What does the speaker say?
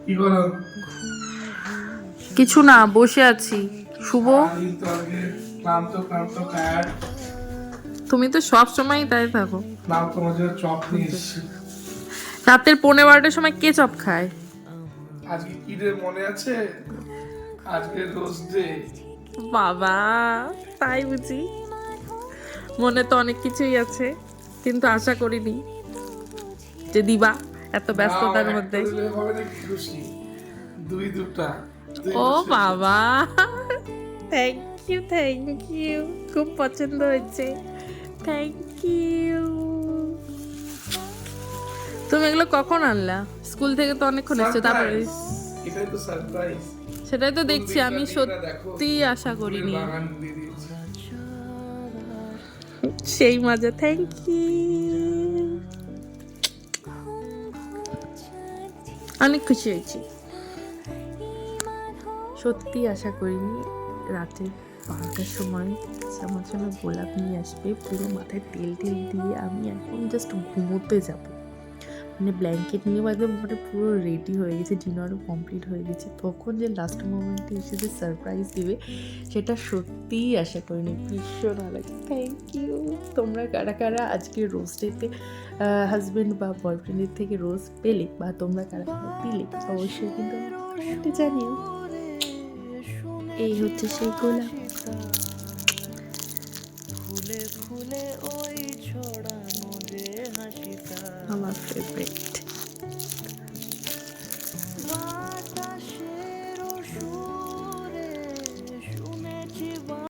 কি করো? কিছু না, বসে আছি। শুভ, সারাদিন তো আজকে ক্লান্ত ক্লান্ত টায়ার্ড। তুমি তো সব সময় তাই থাকো। নাম তোমার জন্য চপ নিয়ে এসেছি। রাতের 11:30টার সময় কে চপ খায়? আজকে কি রে মনে আছে? আজকে রোজ ডে। বাবা, তাই বুঝি? মনে তো অনেক কিছুই আছে, কিন্তু আশা করিনি যে দিবা এত ব্যস্ততার একটা মধ্যে। দিলে হবে নাকি খুশি? দুটা ও বাবা, থ্যাংক ইউ থ্যাংক ইউ, খুব পছন্দ হয়েছে, থ্যাংক ইউ। তুমি এগুলো কখন আনলা? স্কুল থেকে তো অনেকক্ষণ এসছো, তারপরে? সারপ্রাইজ, এটাই তো সারপ্রাইজ। সেটাই তো ফুল দেখছি, দিকটা আমি দিকটা দেখো, সত্যি আশা ফুলের করিনি। বাগান দিয়ে দিয়েছি। সেই মজা, থ্যাংক ইউ, অনেক খুশি হয়েছি। সত্যি আশা করিনি রাতে 12টার সময় আমার জন্য গোলাপ নিয়ে আসবে, পুরো মাথায় তেল টেল দিয়ে আমি এখন জাস্ট ঘুমোতে যাব, মানে ব্ল্যাঙ্কেট নিয়ে একদম মানে পুরো রেডি হয়ে গেছে, ডিনারও কমপ্লিট হয়ে গেছে, তখন যে লাস্ট মোমেন্টে এসে যে সারপ্রাইজ দিবে সেটা সত্যিই আশা করিনি। ভীষণ ভালো লাগে, থ্যাংক ইউ। তোমরা কারা কারা আজকে রোজ ডেতে হাজব্যান্ড বা বয়ফ্রেন্ডের থেকে রোজ পেলে, বা তোমরা কারা কারা দিলে, অবশ্যই কিন্তু কমেন্টে জানিও। এই হচ্ছে সেই গোলাপ। আমার ফেভারিট।